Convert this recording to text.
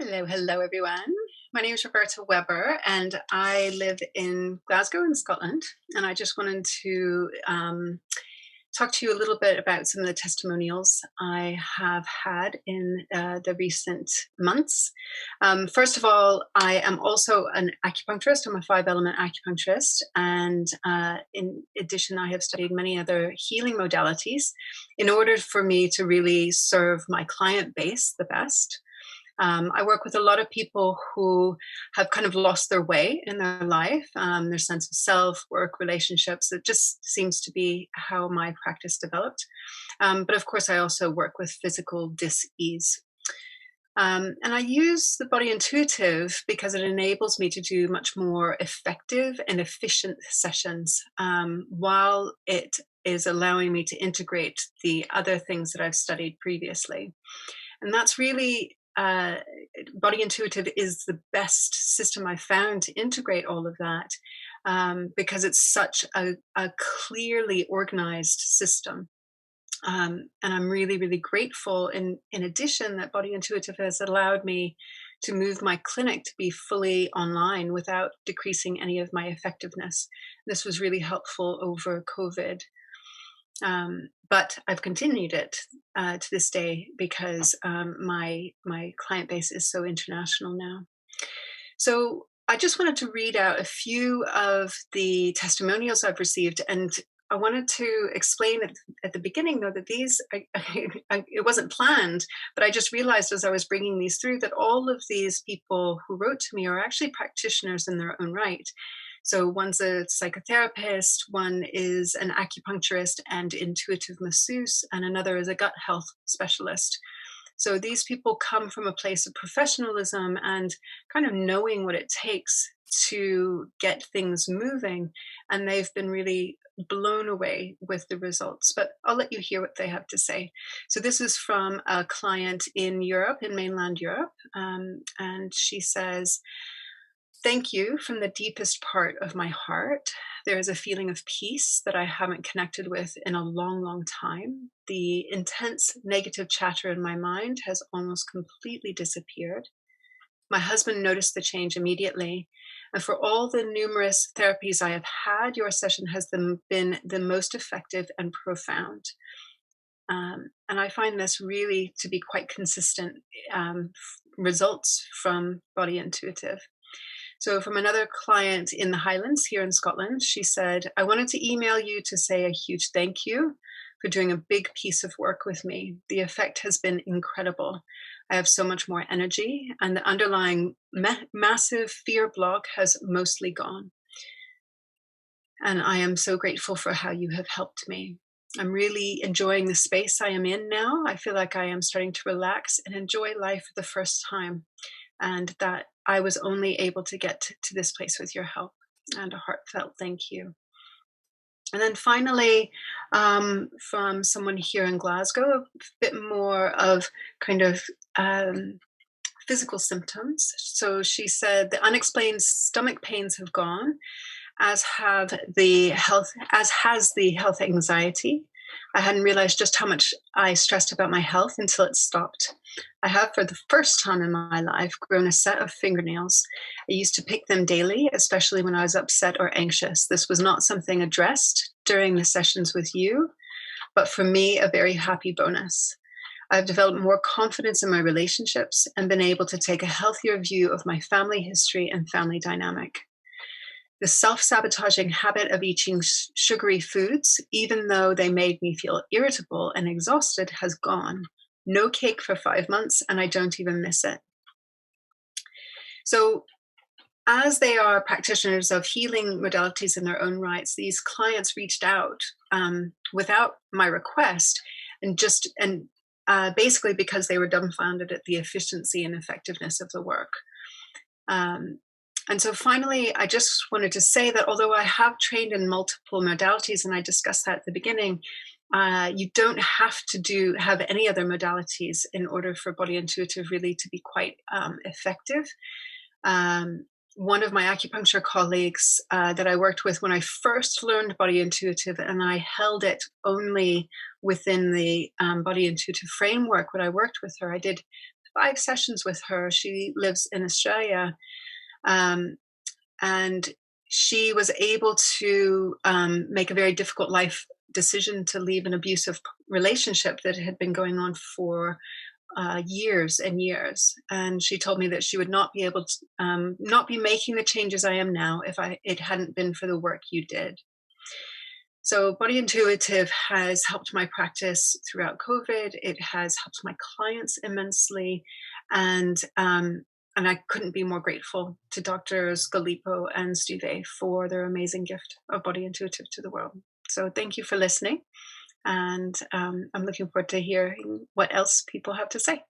Hello, hello, everyone. My name is Roberta Weber, and I live in Glasgow, in Scotland. And I just wanted to talk to you a little bit about some of the testimonials I have had in the recent months. First of all, I am also an acupuncturist. I'm a five-element acupuncturist, and in addition, I have studied many other healing modalities in order for me to really serve my client base the best. I work with a lot of people who have kind of lost their way in their life, their sense of self, work, relationships. It just seems to be how my practice developed. But of course, I also work with physical dis-ease. And I use the body intuitive because it enables me to do much more effective and efficient sessions while it is allowing me to integrate the other things that I've studied previously. And that's really body intuitive is the best system I found to integrate all of that because it's such a clearly organized system. And I'm really, really grateful in addition that body intuitive has allowed me to move my clinic to be fully online without decreasing any of my effectiveness. This was really helpful over COVID. But I've continued it to this day because my client base is so international now. So I just wanted to read out a few of the testimonials I've received, and I wanted to explain at the beginning, though, that these it wasn't planned, but I just realized as I was bringing these through that all of these people who wrote to me are actually practitioners in their own right. So one's a psychotherapist, one is an acupuncturist and intuitive masseuse, and another is a gut health specialist. So these people come from a place of professionalism and kind of knowing what it takes to get things moving. And they've been really blown away with the results. But I'll let you hear what they have to say. So this is from a client in Europe, in mainland Europe. And she says, "Thank you from the deepest part of my heart. There is a feeling of peace that I haven't connected with in a long, long time. The intense negative chatter in my mind has almost completely disappeared. My husband noticed the change immediately. And for all the numerous therapies I have had, your session has been the most effective and profound." And I find this really to be quite consistent results from Body Intuitive. So from another client in the Highlands here in Scotland, she said, "I wanted to email you to say a huge thank you for doing a big piece of work with me. The effect has been incredible. I have so much more energy, and the underlying massive fear block has mostly gone. And I am so grateful for how you have helped me. I'm really enjoying the space I am in now. I feel like I am starting to relax and enjoy life for the first time, and that I was only able to get to this place with your help, and a heartfelt thank you." And then finally, from someone here in Glasgow, a bit more of kind of physical symptoms. So she said, "The unexplained stomach pains have gone, as has the health anxiety. I hadn't realized just how much I stressed about my health until it stopped. I have, for the first time in my life, grown a set of fingernails. I used to pick them daily, especially when I was upset or anxious. This was not something addressed during the sessions with you, but for me, a very happy bonus. I've developed more confidence in my relationships and been able to take a healthier view of my family history and family dynamic. The self-sabotaging habit of eating sugary foods, even though they made me feel irritable and exhausted, has gone. No cake for 5 months, and I don't even miss it." So as they are practitioners of healing modalities in their own rights, these clients reached out without my request, and basically because they were dumbfounded at the efficiency and effectiveness of the work. And so finally, I just wanted to say that although I have trained in multiple modalities, and I discussed that at the beginning, you don't have to have any other modalities in order for Body Intuitive really to be quite effective. One of my acupuncture colleagues that I worked with when I first learned Body Intuitive, and I held it only within the Body Intuitive framework when I worked with her, I did 5 sessions with her. She lives in Australia, um, and she was able to make a very difficult life decision to leave an abusive relationship that had been going on for years and years. And she told me that she would not be able to, not be making the changes I am now if it hadn't been for the work you did. So Body Intuitive has helped my practice throughout COVID. It has helped my clients immensely, and I couldn't be more grateful to Doctors Gallipo and Stuve for their amazing gift of Body Intuitive to the world. So thank you for listening, and I'm looking forward to hearing what else people have to say.